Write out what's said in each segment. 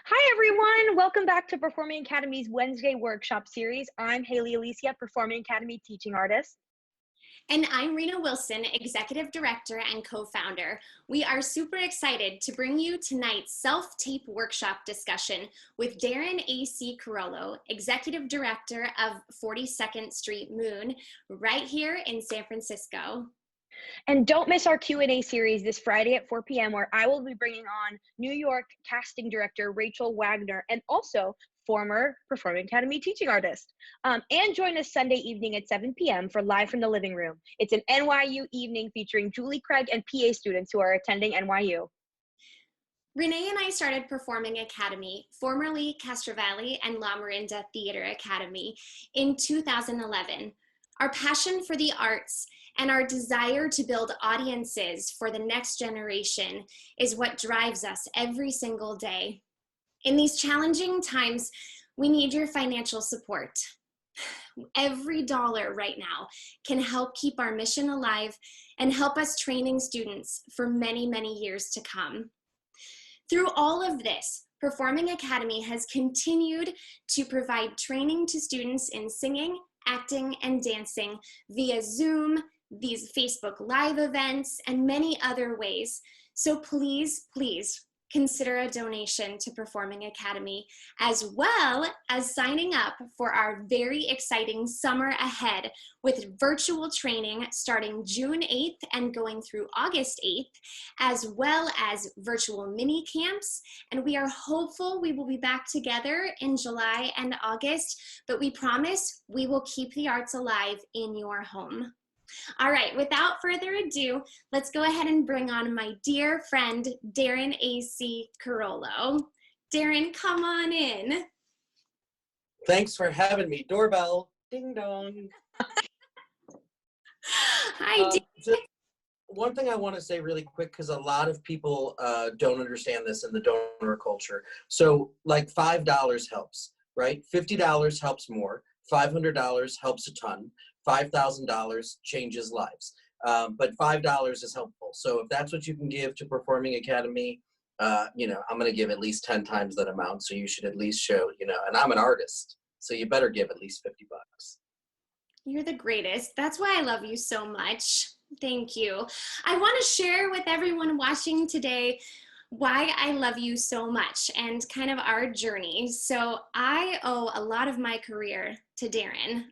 Hi, everyone. Welcome back to Performing Academy's Wednesday workshop series. I'm Haley Alicia, Performing Academy teaching artist. And I'm Rena Wilson, Executive Director and co-founder. We are super excited to bring you tonight's self-tape workshop discussion with Daren A. Carollo, Executive Director of 42nd Street Moon, right here in San Francisco. And don't miss our Q&A series this Friday at 4 p.m. where I will be bringing on New York casting director Rachel Wagner and also former Performing Academy teaching artist. And join us Sunday evening at 7 p.m. for Live from the Living Room. It's an NYU evening featuring Julie Craig and PA students who are attending NYU. Renee and I started Performing Academy, formerly Castro Valley and La Miranda Theater Academy, in 2011. Our passion for the arts and our desire to build audiences for the next generation is what drives us every single day. In these challenging times, we need your financial support. Every dollar right now can help keep our mission alive and help us training students for many, many years to come. Through all of this, Performing Academy has continued to provide training to students in singing, acting, and dancing via Zoom, these Facebook Live events, and many other ways. So please, please consider a donation to Performing Academy, as well as signing up for our very exciting summer ahead with virtual training starting June 8th and going through August 8th, as well as virtual mini camps. And we are hopeful we will be back together in July and August, but we promise we will keep the arts alive in your home. All right, without further ado, let's go ahead and bring on my dear friend, Daren A. Carollo. Darren, come on in. Thanks for having me. Doorbell. Ding dong. Hi, one thing I want to say really quick, because a lot of people don't understand this in the donor culture. So like $5 helps, right? $50 helps more. $500 helps a ton. $5,000 changes lives. But $5 is helpful. So if that's what you can give to Performing Academy, I'm going to give at least 10 times that amount. So you should at least show, and I'm an artist. So you better give at least $50. You're the greatest. That's why I love you so much. Thank you. I want to share with everyone watching today why I love you so much and kind of our journey. So I owe a lot of my career to Darren.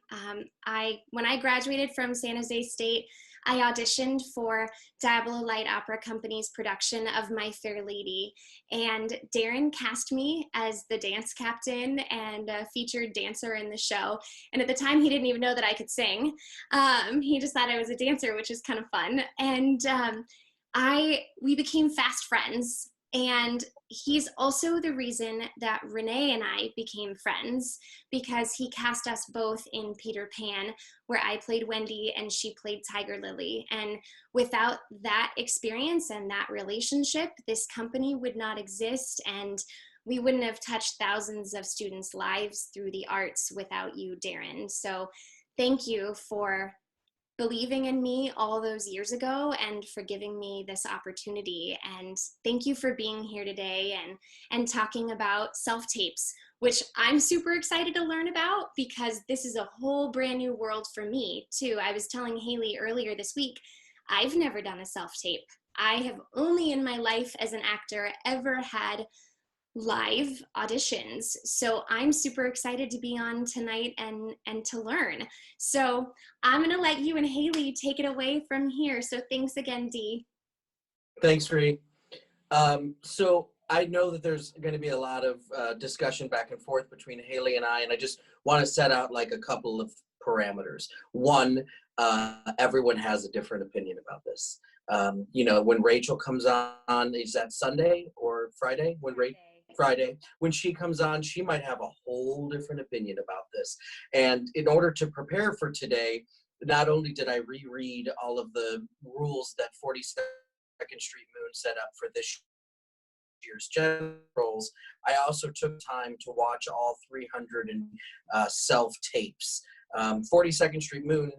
When I graduated from San Jose State, I auditioned for Diablo Light Opera Company's production of My Fair Lady, and Darren cast me as the dance captain and a featured dancer in the show. And at the time, he didn't even know that I could sing. He just thought I was a dancer, which is kind of fun. And we became fast friends, and he's also the reason that Renee and I became friends, because he cast us both in Peter Pan, where I played Wendy and she played Tiger Lily. And without that experience and that relationship, this company would not exist, and we wouldn't have touched thousands of students' lives through the arts without you, Darren. So thank you for believing in me all those years ago and for giving me this opportunity. And thank you for being here today and talking about self-tapes, which I'm super excited to learn about, because this is a whole brand new world for me too. I was telling Haley earlier this week, I've never done a self-tape. I have only in my life as an actor ever had live auditions. So I'm super excited to be on tonight and to learn. So I'm gonna let you and Haley take it away from here. So thanks again, Dee. Thanks, Ree. So I know that there's going to be a lot of discussion back and forth between Haley and I just want to set out like a couple of parameters. One, everyone has a different opinion about this. When Rachel comes on, is that Sunday or Friday? Friday. When she comes on, she might have a whole different opinion about this. And in order to prepare for today, not only did I reread all of the rules that 42nd Street Moon set up for this year's generals, I also took time to watch all 300 self-tapes. 42nd Street Moon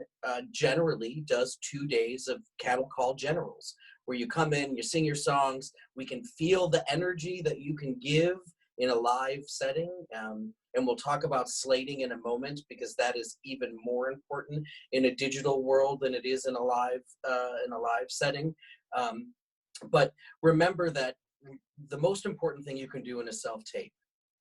generally does 2 days of cattle call generals, where you come in, you sing your songs, we can feel the energy that you can give in a live setting. And we'll talk about slating in a moment, because that is even more important in a digital world than it is in a live setting. But remember that the most important thing you can do in a self-tape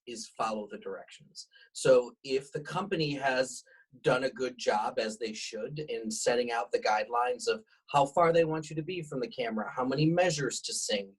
is follow the directions. So if the company has done a good job, as they should, in setting out the guidelines of how far they want you to be from the camera, how many measures to sing,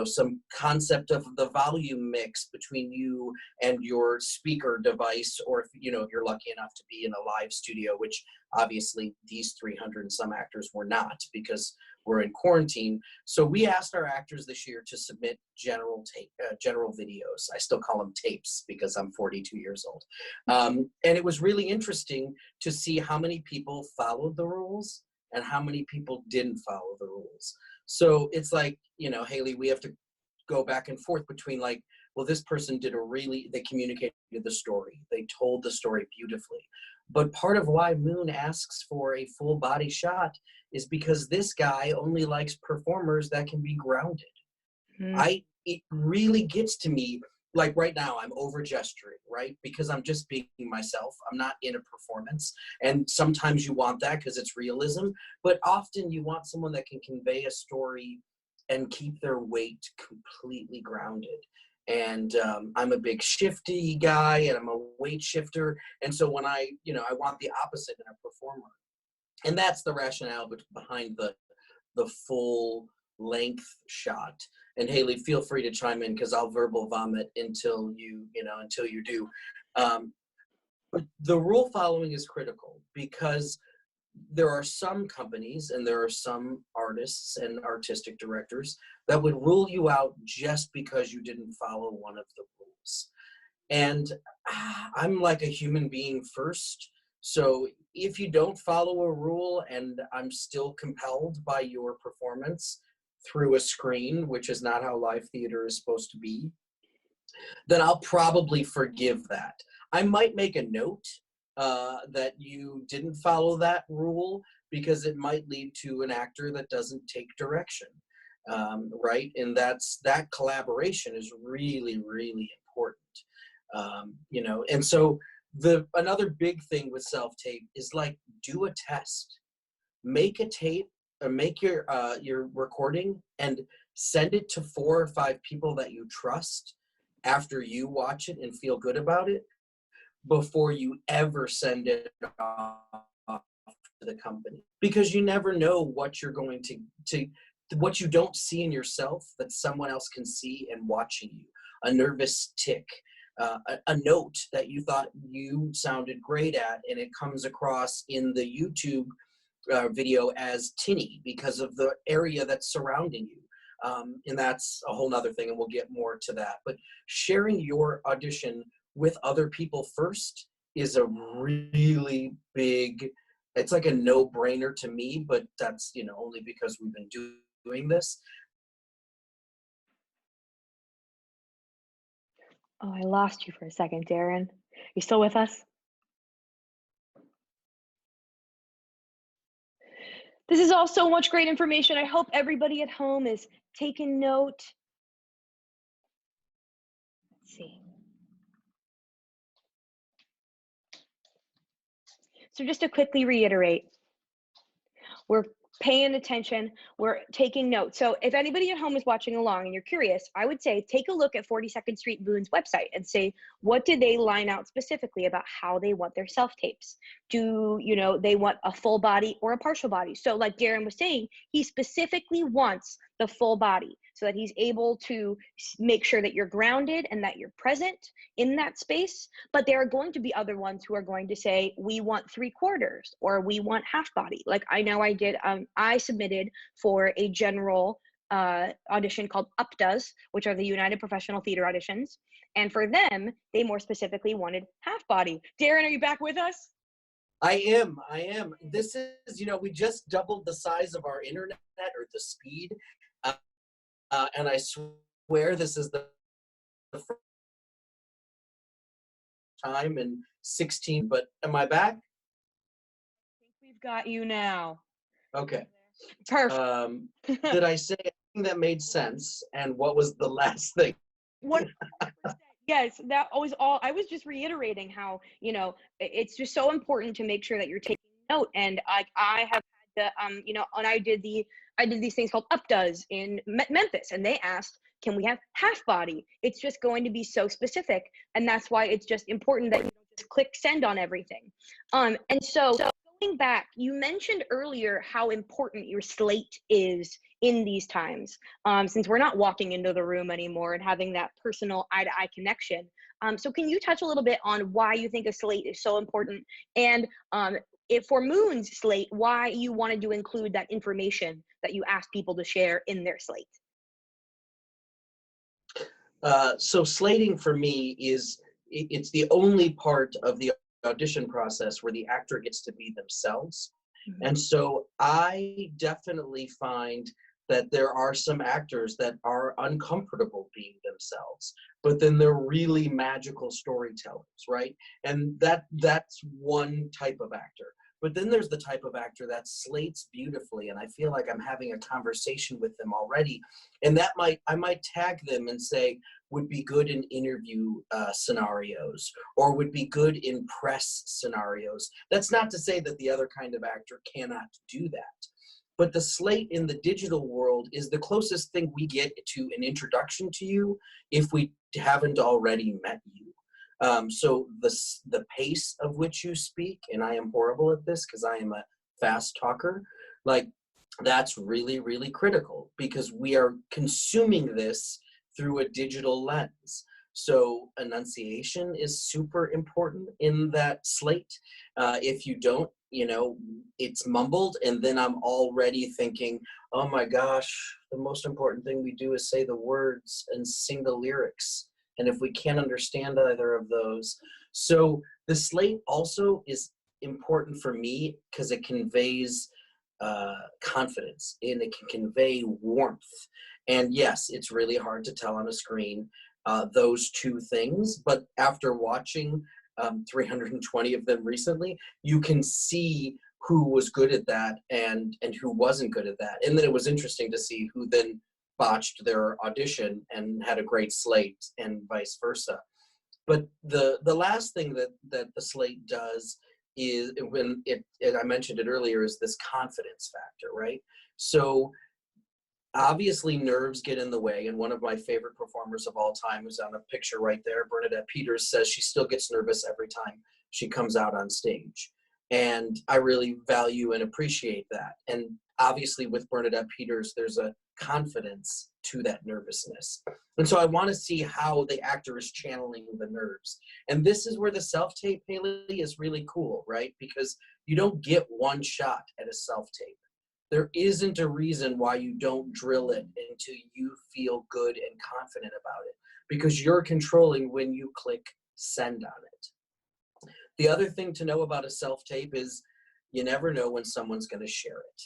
some concept of the volume mix between you and your speaker device, or if you're lucky enough to be in a live studio, which obviously these 300 and some actors were not, because we're in quarantine. So we asked our actors this year to submit general videos. I still call them tapes because I'm 42 years old. And it was really interesting to see how many people followed the rules and how many people didn't follow the rules. So it's like, Haley, we have to go back and forth between like, well, this person they communicated the story. They told the story beautifully. But part of why Moon asks for a full body shot is because this guy only likes performers that can be grounded. It really gets to me, like right now I'm over gesturing, right? Because I'm just being myself. I'm not in a performance. And sometimes you want that because it's realism, but often you want someone that can convey a story and keep their weight completely grounded. And I'm a big shifty guy, and I'm a weight shifter. And so when I want the opposite in a performer. And that's the rationale behind the full length shot. And Haley, feel free to chime in, because I'll verbal vomit until you do. But the rule following is critical, because there are some companies and there are some artists and artistic directors that would rule you out just because you didn't follow one of the rules. And I'm like a human being first. So if you don't follow a rule and I'm still compelled by your performance through a screen, which is not how live theater is supposed to be, then I'll probably forgive that. I might make a note that you didn't follow that rule, because it might lead to an actor that doesn't take direction, right? And that collaboration is really, really important, and so another big thing with self-tape is like, do a test. Make a tape, or make your recording and send it to 4 or 5 people that you trust after you watch it and feel good about it, before you ever send it off to the company. Because you never know what you're going to what you don't see in yourself that someone else can see in watching you. A nervous tick, a note that you thought you sounded great at, and it comes across in the YouTube video as tinny because of the area that's surrounding you. And that's a whole nother thing, and we'll get more to that. But sharing your audition with other people first is a really big, it's like a no-brainer to me, but that's, only because we've been doing this. Oh, I lost you for a second, Darren. You still with us? This is all so much great information. I hope everybody at home is taking note. Let's see. So just to quickly reiterate, we're paying attention, we're taking notes. So if anybody at home is watching along and you're curious, I would say take a look at 42nd Street Moon's website and say, what did they line out specifically about how they want their self-tapes? Do they want a full body or a partial body? So like Darren was saying, he specifically wants the full body so that he's able to make sure that you're grounded and that you're present in that space. But there are going to be other ones who are going to say, we want 3/4 or we want half body. Like I know I did, I submitted for a general audition called UPDAs, which are the United Professional Theater Auditions. And for them, they more specifically wanted half body. Darren, are you back with us? I am. This is, we just doubled the size of our internet, or the speed. And I swear this is the first time in 16, but am I back? I think we've got you now. Okay. Perfect. Did I say anything that made sense? And what was the last thing? 100%. Yes, that was all. I was just reiterating how, it's just so important to make sure that you're taking note. And I have had to, and I did these things called updoes in Memphis, and they asked, can we have half body? It's just going to be so specific, and that's why it's just important that you don't just click send on everything. And so going back, you mentioned earlier how important your slate is in these times, since we're not walking into the room anymore and having that personal eye-to-eye connection. So can you touch a little bit on why you think a slate is so important, and if for Moon's slate, why you wanted to include that information that you asked people to share in their slate? So slating for me it's the only part of the audition process where the actor gets to be themselves. Mm-hmm. And so I definitely find that there are some actors that are uncomfortable being themselves, but then they're really magical storytellers, right? And that's one type of actor. But then there's the type of actor that slates beautifully, and I feel like I'm having a conversation with them already. And I might tag them and say, would be good in interview scenarios, or would be good in press scenarios. That's not to say that the other kind of actor cannot do that. But the slate in the digital world is the closest thing we get to an introduction to you if we haven't already met you. So the pace of which you speak, and I am horrible at this because I am a fast talker, like that's really, really critical because we are consuming this through a digital lens. So enunciation is super important in that slate. If you don't, it's mumbled, and then I'm already thinking, oh my gosh, the most important thing we do is say the words and sing the lyrics. And if we can't understand either of those. So the slate also is important for me because it conveys confidence, and it can convey warmth. And yes, it's really hard to tell on a screen those two things, but after watching 320 of them recently, you can see who was good at that and who wasn't good at that. And then it was interesting to see who then botched their audition and had a great slate, and vice versa. But the last thing that the slate does is when I mentioned it earlier, is this confidence factor, right? So obviously nerves get in the way, and one of my favorite performers of all time, who's on a picture right there, Bernadette Peters, says she still gets nervous every time she comes out on stage. And I really value and appreciate that. And obviously with Bernadette Peters, there's a confidence to that nervousness. And so I want to see how the actor is channeling the nerves. And this is where the self-tape, Haley, is really cool, right? Because you don't get one shot at a self-tape. There isn't a reason why you don't drill it until you feel good and confident about it, because you're controlling when you click send on it. The other thing to know about a self-tape is you never know when someone's going to share it.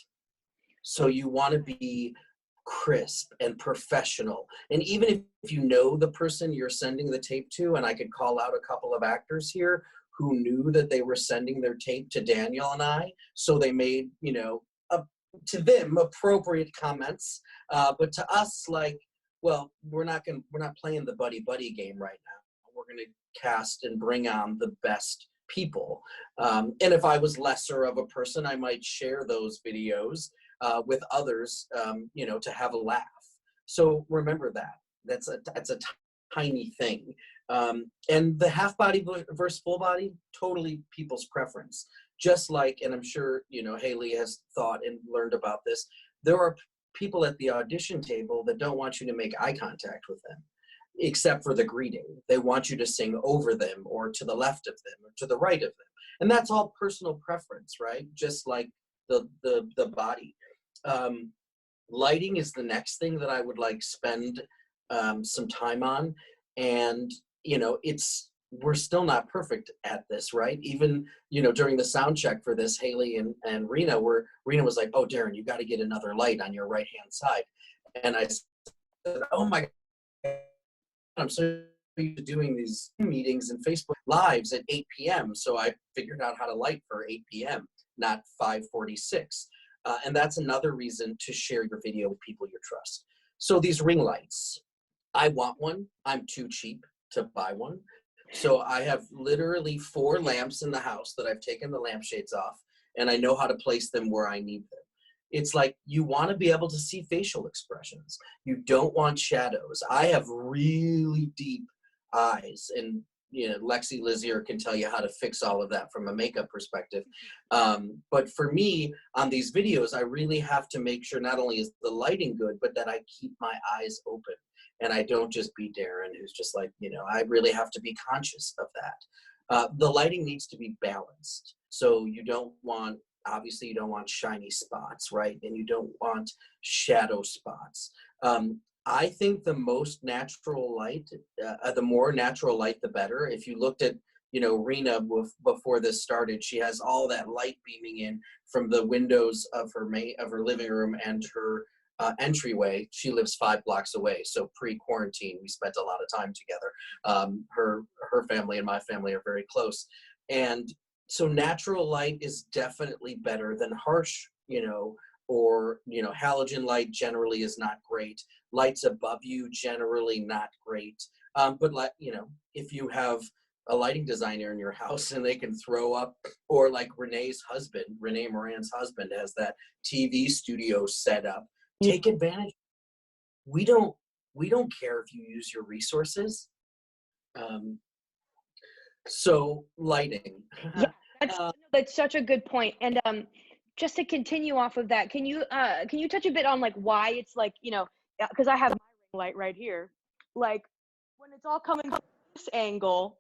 So you want to be crisp and professional. And even if you know the person you're sending the tape to, and I could call out a couple of actors here who knew that they were sending their tape to Daniel and I, so they made, to them appropriate comments, but to us, like, well, we're not playing the buddy game right now. We're going to cast and bring on the best people. And if I was lesser of a person, I might share those videos with others, to have a laugh. So remember that. That's a tiny thing. And the half body versus full body, totally people's preference. Just like, and I'm sure, Haley has thought and learned about this, there are people at the audition table that don't want you to make eye contact with them, except for the greeting. They want you to sing over them, or to the left of them, or to the right of them. And that's all personal preference, right? Just like the body. Lighting is the next thing that I would spend some time on. And, we're still not perfect at this, right? Even, during the sound check for this, Haley and Rena was like, oh, Darren, you got to get another light on your right-hand side. And I said, oh my God, I'm so used to doing these meetings and Facebook Lives at 8 p.m. So I figured out how to light for 8 p.m., not 5:46. And that's another reason to share your video with people you trust. So these ring lights, I want one. I'm too cheap to buy one. So I have literally 4 lamps in the house that I've taken the lampshades off, and I know how to place them where I need them. It's like you want to be able to see facial expressions. You don't want shadows. I have really deep eyes, and Lexi Lizier can tell you how to fix all of that from a makeup perspective. But for me, on these videos, I really have to make sure not only is the lighting good, but that I keep my eyes open. And I don't just be Darren, who's just like, I really have to be conscious of that. The lighting needs to be balanced. So obviously you don't want shiny spots, right? And you don't want shadow spots. I think the most natural light, the more natural light, the better. If you looked at, Rena before this started, she has all that light beaming in from the windows of her living room and her entryway. She lives 5 blocks away, so pre-quarantine we spent a lot of time together. Her family and my family are very close, and so natural light is definitely better than harsh, or halogen light generally is not great. Lights above you generally not great. But if you have a lighting designer in your house and they can throw up, or like Renee Moran's husband has that TV studio set up, take advantage. We don't care if you use your resources. So lighting. Yeah, that's such a good point. And just to continue off of that, can you touch a bit on like why it's like, because I have my ring light right here, like when it's all coming from this angle,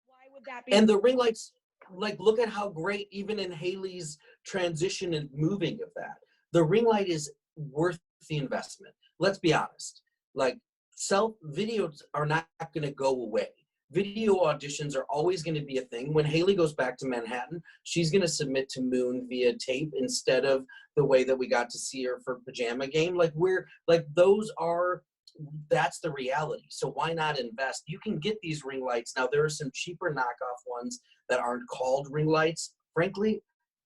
why would that be? And the ring lights, like, look at how great, even in Haley's transition and moving of that, the ring light is worth the investment. Let's be honest. Like, videos are not going to go away. Video auditions are always going to be a thing. When Haley goes back to Manhattan, she's going to submit to Moon via tape instead of the way that we got to see her for Pajama Game. That's the reality. So why not invest? You can get these ring lights. Now, there are some cheaper knockoff ones that aren't called ring lights. Frankly,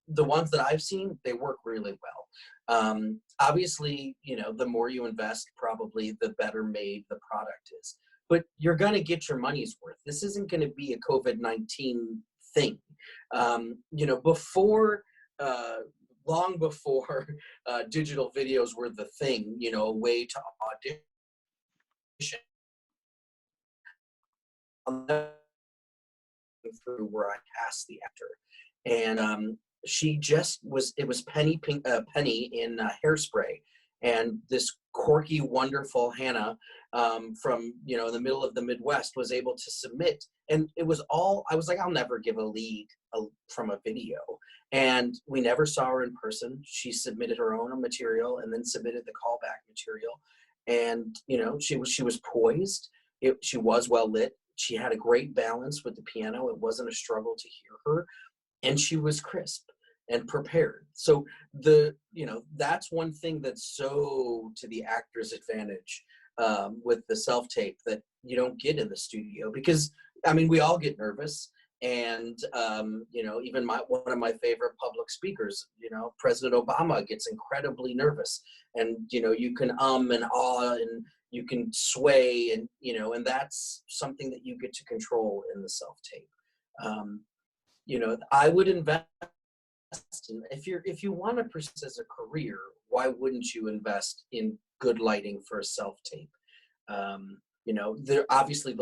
the ones that I've seen, they work really well. Obviously, the more you invest, probably the better made the product is. But you're going to get your money's worth. This isn't going to be a COVID-19 thing. Long before digital videos were the thing, a way to audition. Through where I cast the actor, and it was Penny in Hairspray, and this quirky, wonderful Hannah from the middle of the Midwest was able to submit, and it was all, I was like, I'll never give a lead from a video, and we never saw her in person. She submitted her own material and then submitted the callback material, and she was poised. She was well lit. She had a great balance with the piano. It wasn't a struggle to hear her, and she was crisp and prepared. So that's one thing that's so to the actor's advantage with the self-tape that you don't get in the studio, because we all get nervous, and even one of my favorite public speakers, President Obama, gets incredibly nervous, and you can and ah and you can sway, and and that's something that you get to control in the self-tape. I would invest in, if you want to pursue as a career, why wouldn't you invest in good lighting for a self-tape? There'll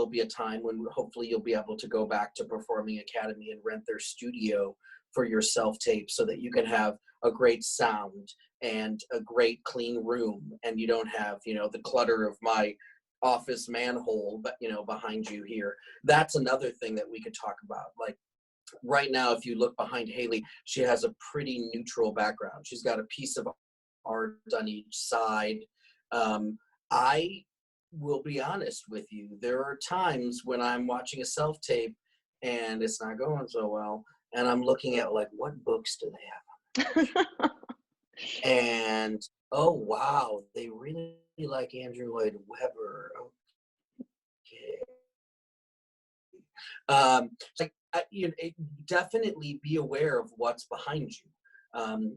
be a time when hopefully you'll be able to go back to Performing Academy and rent their studio for your self-tape, so that you can have a great sound and a great clean room, and you don't have the clutter of my office manhole, but behind you here. That's another thing that we could talk about. Like, right now, if you look behind Haley, she has a pretty neutral background. She's got a piece of art on each side. I will be honest with you, there are times when I'm watching a self-tape and it's not going so well, and I'm looking at, like, what books do they have? And oh wow, they really like Andrew Lloyd Webber. Okay. Definitely be aware of what's behind you. And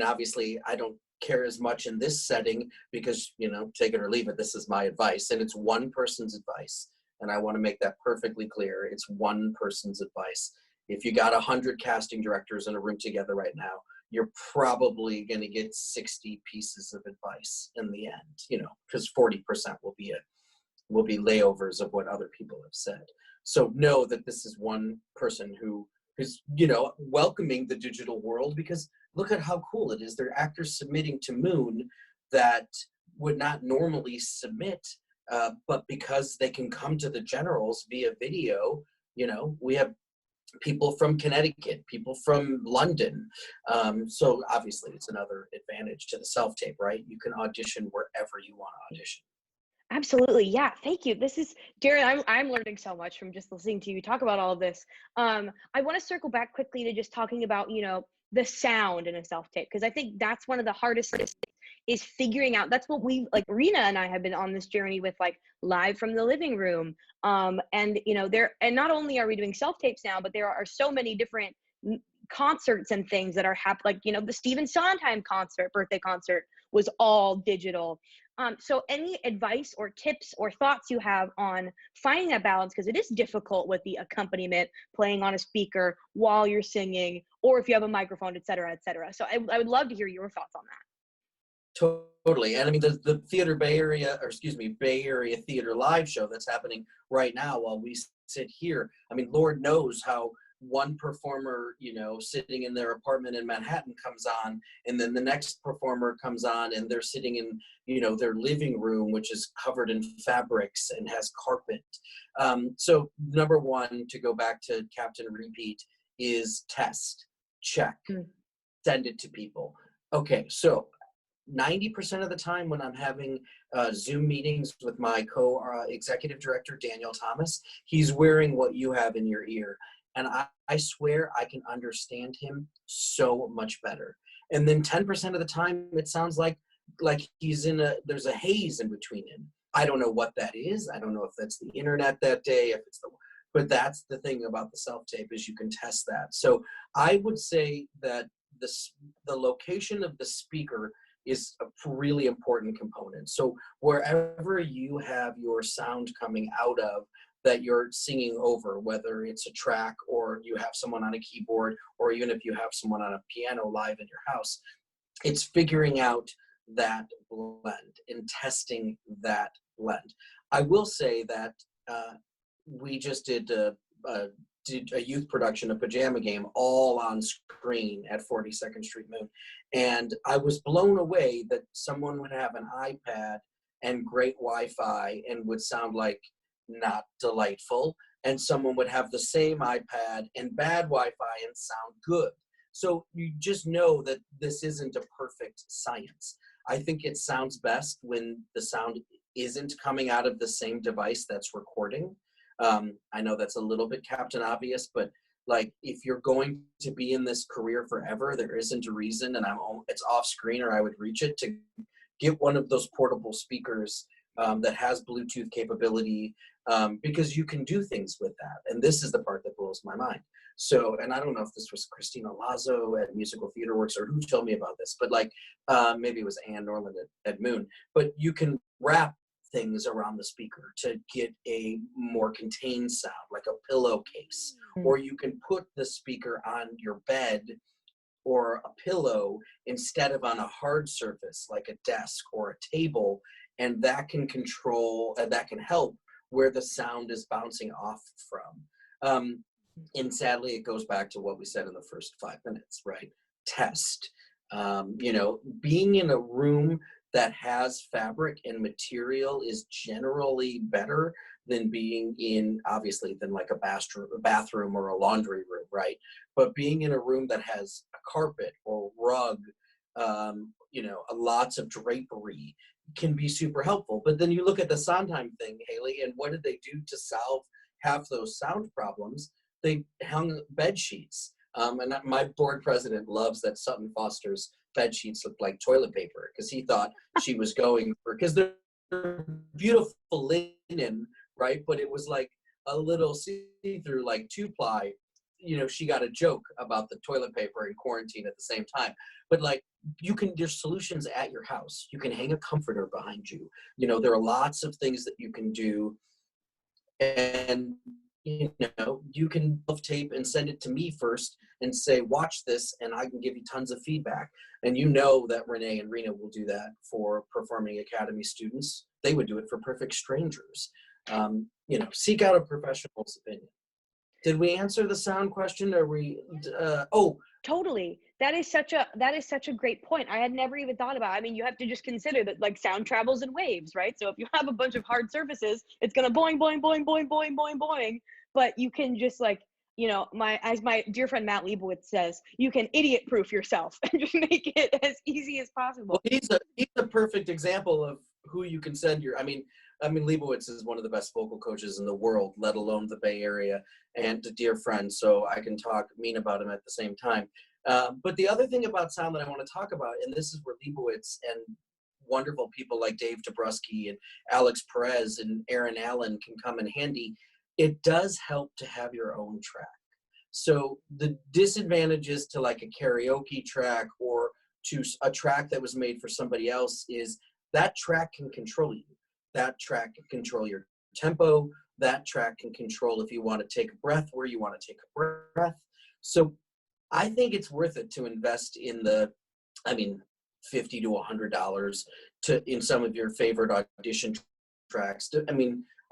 obviously I don't care as much in this setting because, you know, take it or leave it, this is my advice. And it's one person's advice. And I want to make that perfectly clear. It's one person's advice. If you got 100 casting directors in a room together right now, you're probably going to get 60 pieces of advice in the end, you know, because 40% will be layovers of what other people have said. So know that this is one person who's, you know, welcoming the digital world, because look at how cool it is. There are actors submitting to Moon that would not normally submit, but because they can come to the generals via video, you know, we have people from Connecticut, people from London. So obviously it's another advantage to the self-tape, right? You can audition wherever you want to audition. Absolutely. Yeah. Thank you. This is Darren. I'm learning so much from just listening to you talk about all of this. I want to circle back quickly to just talking about, you know, the sound in a self-tape, because I think that's one of the hardest things is figuring out. That's what we, like, Rena and I have been on this journey with, like, live from the living room. And, you know, and not only are we doing self-tapes now, but there are so many different concerts and things that are happening. Like, you know, the Stephen Sondheim birthday concert was all digital. So any advice or tips or thoughts you have on finding that balance, because it is difficult with the accompaniment playing on a speaker while you're singing, or if you have a microphone, et cetera, et cetera. So I would love to hear your thoughts on that. Totally. And I mean, the Theater Bay Area, Bay Area Theater live show that's happening right now while we sit here. I mean, Lord knows how one performer, you know, sitting in their apartment in Manhattan comes on, and then the next performer comes on and they're sitting in, you know, their living room, which is covered in fabrics and has carpet. So number one, to go back to Captain Repeat, is test, check, send it to people. Okay, so 90% of the time when I'm having Zoom meetings with my co-executive director, Daniel Thomas, he's wearing what you have in your ear. And I swear I can understand him so much better. And then 10% of the time, it sounds like he's there's a haze in between him. I don't know what that is. I don't know if that's the internet that day, but that's the thing about the self-tape, is you can test that. So I would say that the location of the speaker is a really important component. So wherever you have your sound coming out of, that you're singing over, whether it's a track or you have someone on a keyboard, or even if you have someone on a piano live in your house, it's figuring out that blend and testing that blend. I will say that we just did a youth production of Pajama Game all on screen at 42nd Street Moon. And I was blown away that someone would have an iPad and great Wi-Fi and would sound like not delightful, and someone would have the same iPad and bad Wi-Fi and sound good. So you just know that this isn't a perfect science. I think it sounds best when the sound isn't coming out of the same device that's recording. I know that's a little bit Captain Obvious, but like, if you're going to be in this career forever, there isn't a reason, and it's off screen, or I would reach it, to get one of those portable speakers that has Bluetooth capability, because you can do things with that. And this is the part that blows my mind. So, and I don't know if this was Christina Lazo at Musical Theater Works or who told me about this, but like, maybe it was Ann Norland at Moon, but you can wrap things around the speaker to get a more contained sound, like a pillowcase, or you can put the speaker on your bed or a pillow instead of on a hard surface like a desk or a table, and that can control, that can help where the sound is bouncing off from. And sadly, it goes back to what we said in the first 5 minutes, right? Test. You know, being in a room that has fabric and material is generally better than being in, obviously, than like a bathroom or a laundry room, right? But being in a room that has a carpet or rug, you know, lots of drapery, can be super helpful. But then you look at the Sondheim thing, Haley, and what did they do to solve half those sound problems? They hung bed sheets. And my board president loves that Sutton Foster's bed sheets look like toilet paper, because he thought she was going for, because they're beautiful linen, right? But it was like a little see-through, like 2-ply. she got a joke about the toilet paper in quarantine at the same time. But like, there's solutions at your house. You can hang a comforter behind you. There are lots of things that you can do. And, you can tape and send it to me first and say, watch this, and I can give you tons of feedback. And that Renee and Rena will do that for Performing Academy students. They would do it for perfect strangers. Seek out a professional's opinion. Did we answer the sound question? Or Totally. That is such a great point. I had never even thought about it. I mean, you have to just consider that like sound travels in waves, right? So if you have a bunch of hard surfaces, it's gonna boing, boing, boing, boing, boing, boing, boing. But you can just like, as my dear friend Matt Leibowitz says, you can idiot proof yourself and just make it as easy as possible. Well, he's a perfect example of who you can send I mean, Leibowitz is one of the best vocal coaches in the world, let alone the Bay Area, and a dear friend, so I can talk mean about him at the same time. But the other thing about sound that I want to talk about, and this is where Leibowitz and wonderful people like Dave Dabrowski and Alex Perez and Aaron Allen can come in handy, it does help to have your own track. So the disadvantages to like a karaoke track or to a track that was made for somebody else is that track can control you. That track can control your tempo. That track can control if you want to take a breath, where you want to take a breath. So I think it's worth it to invest in $50 to $100 in some of your favorite audition tracks.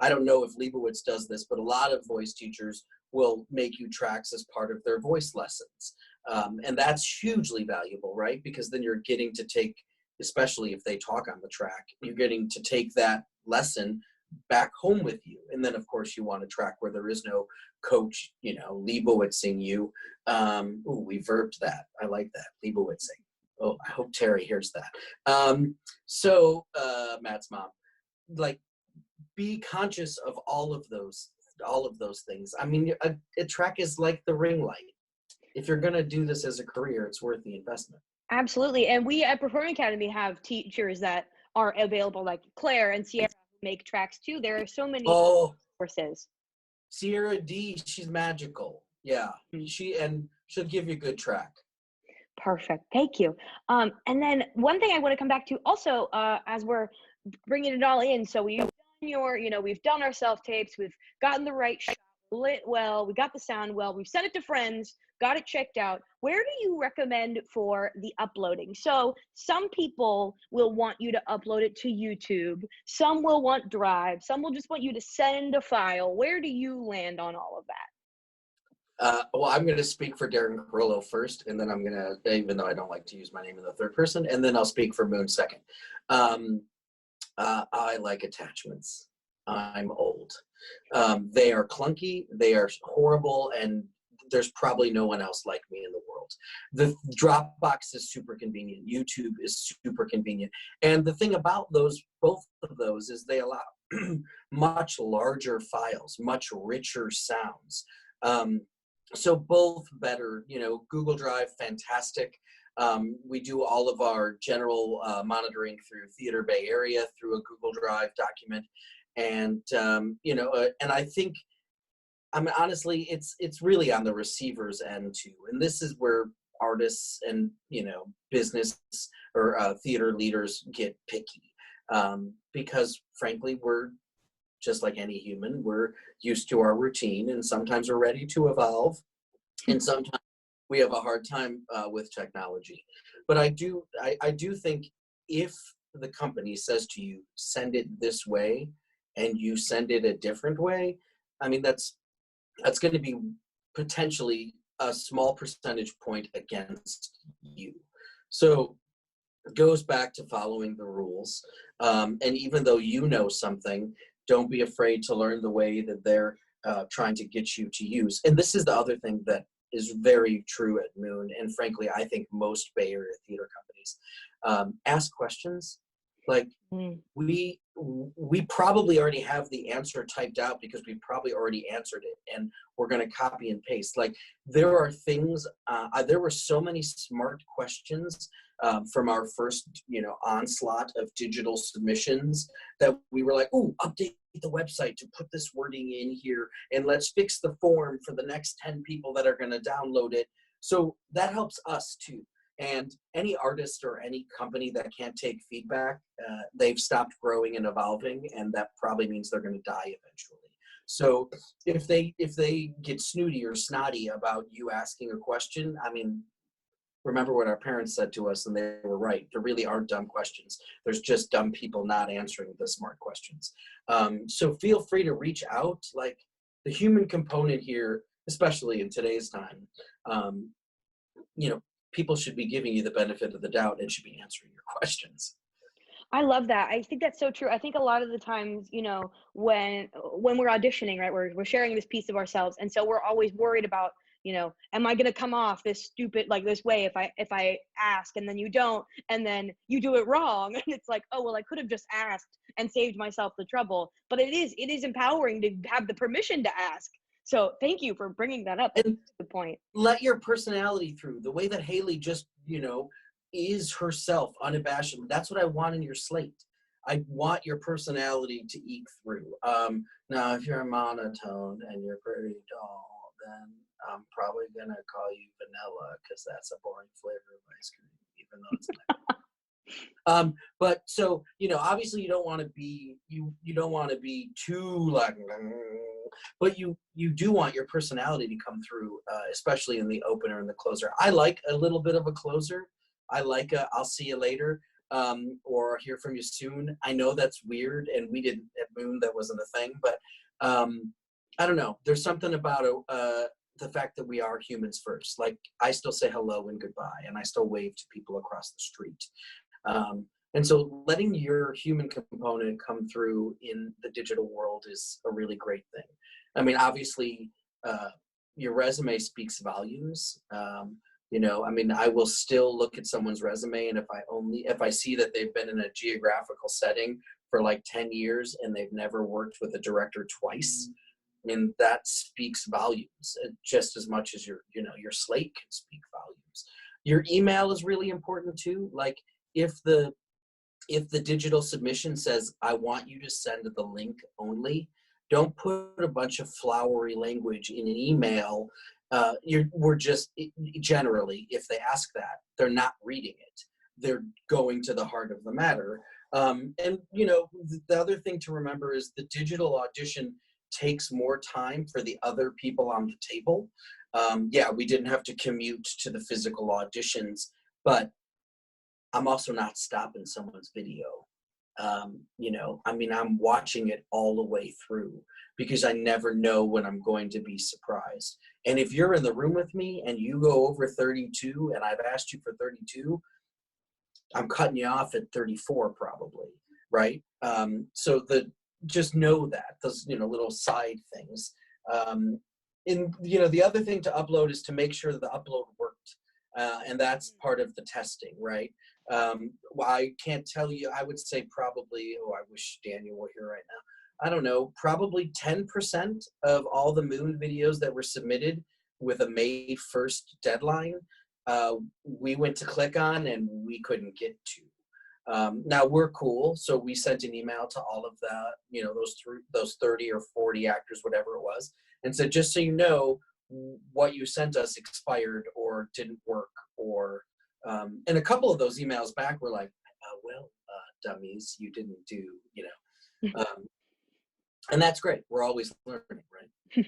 I don't know if Leibowitz does this, but a lot of voice teachers will make you tracks as part of their voice lessons. And that's hugely valuable, right? Because then you're getting to take, especially if they talk on the track, you're getting to take that lesson back home with you. And then of course you want a track where there is no coach, Leibowitzing you. We verbed that. I like that, Leibowitzing. Oh, I hope Terry hears that. Matt's mom, like, be conscious of all of those things. I mean, a track is like the ring light. If you're going to do this as a career, it's worth the investment. Absolutely. And we at Performing Academy have teachers that are available, like Claire and Sierra, who make tracks too. There are so many courses. Sierra D, she's magical. Yeah. She'll give you a good track. Perfect. Thank you. And then one thing I want to come back to also, as we're bringing it all in. So we've done we've done our self tapes. We've gotten the right shot, lit well. We got the sound well. We've sent it to friends, got it checked out. Where do you recommend for the uploading? So some people will want you to upload it to YouTube. Some will want Drive. Some will just want you to send a file. Where do you land on all of that? Well, I'm going to speak for Darren Carollo first, and then I'm going to, even though I don't like to use my name in the third person, and then I'll speak for Moon second. I like attachments. I'm old. They are clunky, they are horrible, and there's probably no one else like me in the world. The Dropbox is super convenient. YouTube is super convenient. And the thing about both of those is they allow much larger files, much richer sounds. So both better, Google Drive, fantastic. We do all of our general monitoring through Theater Bay Area through a Google Drive document. And, and I think, honestly, it's really on the receiver's end too. And this is where artists and, business or theater leaders get picky. Because frankly, we're just like any human, we're used to our routine, and sometimes we're ready to evolve. And sometimes we have a hard time with technology. But I do think if the company says to you, send it this way, and you send it a different way, that's going to be potentially a small percentage point against you. So it goes back to following the rules. And even though something, don't be afraid to learn the way that they're trying to get you to use. And this is the other thing that is very true at Moon, and frankly, I think most Bay Area theater companies. Ask questions. Like, Mm. we probably already have the answer typed out because we probably already answered it, and we're going to copy and paste. Like, there are things, there were so many smart questions from our first, onslaught of digital submissions that we were like, "Ooh, update the website to put this wording in here, and let's fix the form for the next 10 people that are going to download it." So that helps us too. And any artist or any company that can't take feedback, they've stopped growing and evolving, and that probably means they're going to die eventually. So if they get snooty or snotty about you asking a question, I mean, remember what our parents said to us, and they were right. There really aren't dumb questions. There's just dumb people not answering the smart questions. So feel free to reach out. Like, the human component here, especially in today's time, people should be giving you the benefit of the doubt and should be answering your questions. I love that. I think that's so true. I think a lot of the times, when we're auditioning, right, we're sharing this piece of ourselves, and so we're always worried about, am I going to come off this stupid, like, this way if I ask and then you don't, and then you do it wrong, and it's like, oh well, I could have just asked and saved myself the trouble. But it is empowering to have the permission to ask. So thank you for bringing that up. That's a good point. Let your personality through. The way that Haley just, is herself unabashedly. That's what I want in your slate. I want your personality to eke through. Now, if you're a monotone and you're pretty dull, then I'm probably gonna call you vanilla because that's a boring flavor of ice cream, even though it's but so, obviously you don't want to be you don't want to be too like, but you do want your personality to come through, especially in the opener and the closer. I like a little bit of a closer. I like a I'll see you later, or hear from you soon. I know that's weird, and we didn't at Moon, that wasn't a thing, but I don't know. There's something about the fact that we are humans first. Like, I still say hello and goodbye, and I still wave to people across the street. And so letting your human component come through in the digital world is a really great thing. I mean, obviously, your resume speaks volumes. I will still look at someone's resume, and if I see that they've been in a geographical setting for like 10 years and they've never worked with a director twice, I mean, that speaks volumes just as much as your slate can speak volumes. Your email is really important too. Like, if the digital submission says, I want you to send the link only, don't put a bunch of flowery language in an email. We're just, generally, if they ask that, they're not reading it. They're going to the heart of the matter. And the other thing to remember is the digital audition takes more time for the other people on the table. We didn't have to commute to the physical auditions, but I'm also not stopping someone's video. I'm watching it all the way through because I never know when I'm going to be surprised. And if you're in the room with me and you go over 32 and I've asked you for 32, I'm cutting you off at 34 probably, right? Just know that, those, little side things. The other thing to upload is to make sure that the upload worked. And that's part of the testing, right? I can't tell you, I would say probably, I wish Daniel were here right now. I don't know, probably 10% of all the Moon videos that were submitted with a May 1st deadline, we went to click on and we couldn't get to. Now we're cool, so we sent an email to all of the, those 30 or 40 actors, whatever it was, and said, just so you know, what you sent us expired or didn't work, or and a couple of those emails back were like, dummies, you didn't do, and that's great. We're always learning, right?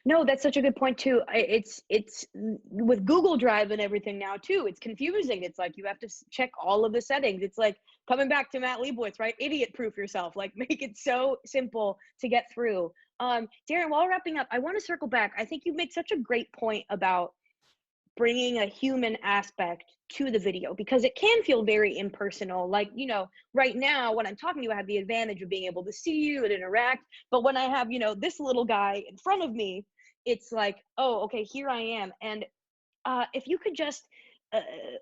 No, that's such a good point too. It's with Google Drive and everything now too. It's confusing. It's like you have to check all of the settings. It's like coming back to Matt Leibowitz, right? Idiot proof yourself. Like, make it so simple to get through. Darren, while wrapping up, I want to circle back. I think you make such a great point about bringing a human aspect to the video, because it can feel very impersonal. Like, right now when I'm talking to you, I have the advantage of being able to see you and interact. But when I have, this little guy in front of me, it's like, oh, okay, here I am. And if you could just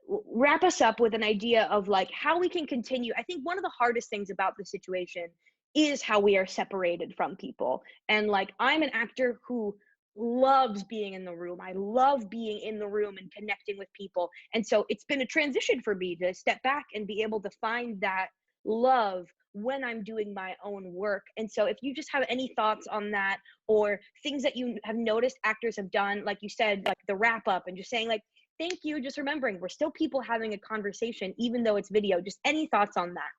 wrap us up with an idea of like how we can continue. I think one of the hardest things about the situation is how we are separated from people. And like, I'm an actor who loves being in the room. I love being in the room and connecting with people. And so it's been a transition for me to step back and be able to find that love when I'm doing my own work. And so if you just have any thoughts on that, or things that you have noticed actors have done, like you said, like the wrap up and just saying like, thank you, just remembering we're still people having a conversation, even though it's video. Just any thoughts on that?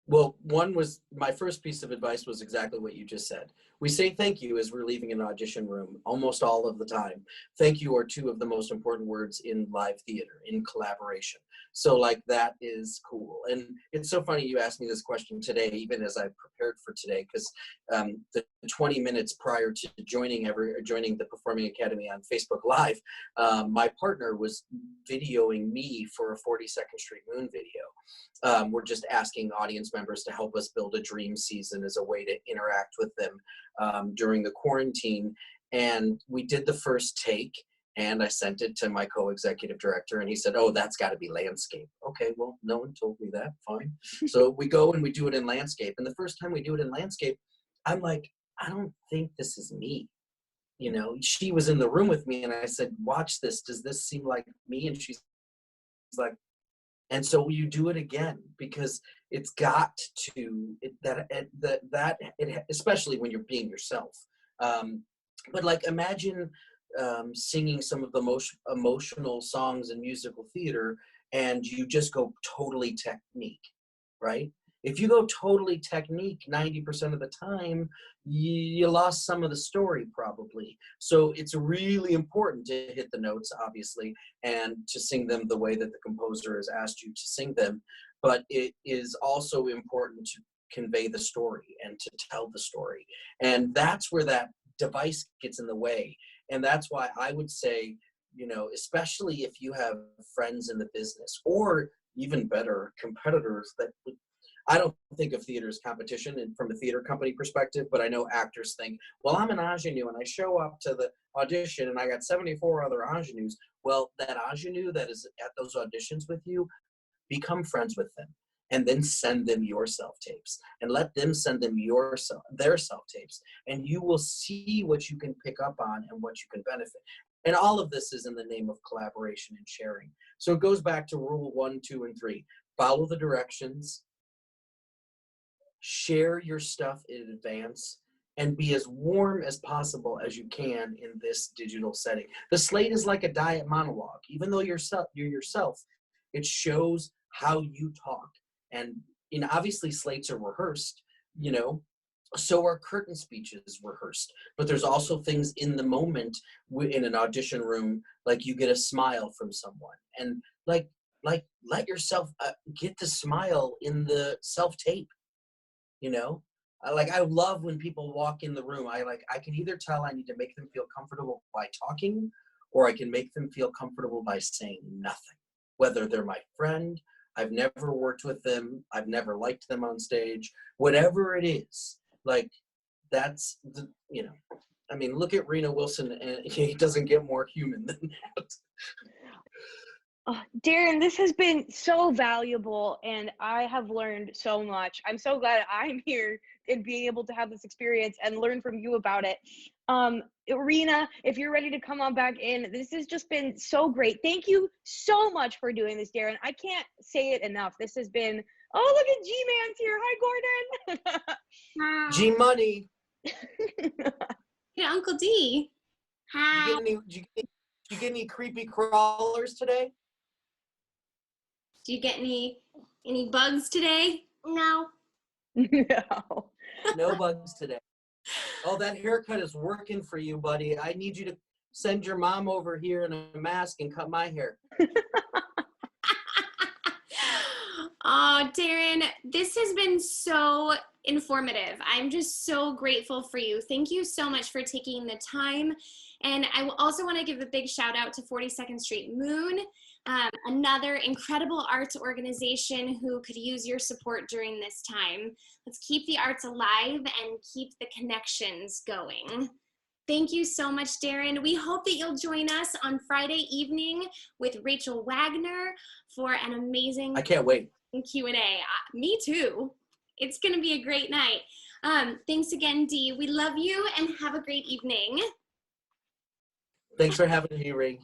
Well, one was, my first piece of advice was exactly what you just said. We say thank you as we're leaving an audition room almost all of the time. Thank you are two of the most important words in live theater, in collaboration. So like, that is cool. And it's so funny you asked me this question today, even as I prepared for today, because the 20 minutes prior to joining the Performing Academy on Facebook Live, my partner was videoing me for a 42nd Street Moon video. We're just asking audience members to help us build a dream season as a way to interact with them during the quarantine. And we did the first take, and I sent it to my co-executive director, and he said, oh, that's got to be landscape. Okay, well, no one told me that, fine. So we go and we do it in landscape. And the first time we do it in landscape, I'm like, I don't think this is me. You know, she was in the room with me, and I said, watch this. Does this seem like me? And she's like, and so you do it again, because it's got to, especially when you're being yourself. But like, imagine singing some of the most emotional songs in musical theater, and you just go totally technique, right? If you go totally technique 90% of the time, you lost some of the story probably. So it's really important to hit the notes, obviously, and to sing them the way that the composer has asked you to sing them. But it is also important to convey the story and to tell the story. And that's where that device gets in the way. And that's why I would say, you know, especially if you have friends in the business, or even better, competitors that would, I don't think of theater as competition and from a theater company perspective, but I know actors think, well, I'm an ingenue and I show up to the audition and I got 74 other ingenues. Well, that ingenue that is at those auditions with you, become friends with them, and then send them your self-tapes and let them send them their self-tapes, and you will see what you can pick up on and what you can benefit. And all of this is in the name of collaboration and sharing. So it goes back to rule 1, 2, and 3. Follow the directions, share your stuff in advance, and be as warm as possible as you can in this digital setting. The slate is like a diet monologue. Even though you're yourself, it shows how you talk. And you know, obviously slates are rehearsed, you know, so are curtain speeches rehearsed. But there's also things in the moment in an audition room, like you get a smile from someone, and like let yourself get the smile in the self-tape. You know, I love when people walk in the room. I can either tell I need to make them feel comfortable by talking, or I can make them feel comfortable by saying nothing. Whether they're my friend, I've never worked with them, I've never liked them on stage, whatever it is, like, that's the, you know, I mean, look at Rena Wilson, and he doesn't get more human than that. Darren, this has been so valuable, and I have learned so much. I'm so glad I'm here and being able to have this experience and learn from you about it. Rena, if you're ready to come on back in, this has just been so great. Thank you so much for doing this, Darren. I can't say it enough. This has been, oh, look at G-Man's here. Hi, Gordon. G-Money. Yeah, Uncle D. Hi. Did you get any creepy crawlers today? Do you get any bugs today? No. No. No bugs today. Oh, that haircut is working for you, buddy. I need you to send your mom over here in a mask and cut my hair. Oh, Darren, this has been so informative. I'm just so grateful for you. Thank you so much for taking the time. And I also want to give a big shout out to 42nd Street Moon, another incredible arts organization who could use your support during this time. Let's keep the arts alive and keep the connections going. Thank you so much, Darren. We hope that you'll join us on Friday evening with Rachel Wagner for an amazing I can't wait. Q&A. Me too. It's going to be a great night. Thanks again, Dee. We love you and have a great evening. Thanks for having me, Ring.